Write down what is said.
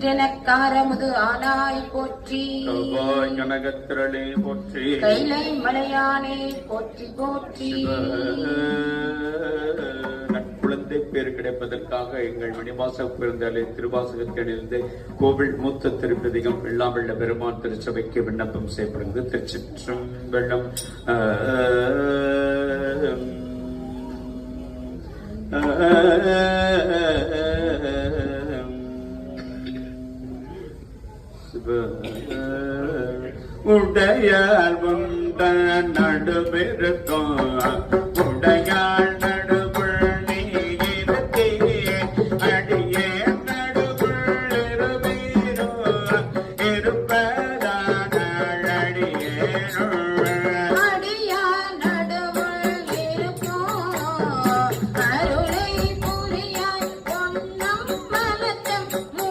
இன்றெனக்காரமுது ஆனாய் போற்றி. கனகத்திரளே போற்றி. கைலை மலையானே போற்றி போற்றி. நற்குழந்தை பேர் கிடைப்பதற்காக எங்கள் மணிவாசக பெருந்தாலே திருவாசகத்திலிருந்து கோவில் மூத்த திருப்பதிகம் எல்லாம் வெள்ள பெருமான் திருச்சபைக்கு விண்ணப்பம் செய்யப்படுகிறது. திருச்சிற்றம்பலம். உடையால் உண்ட நடுவிருக்கும்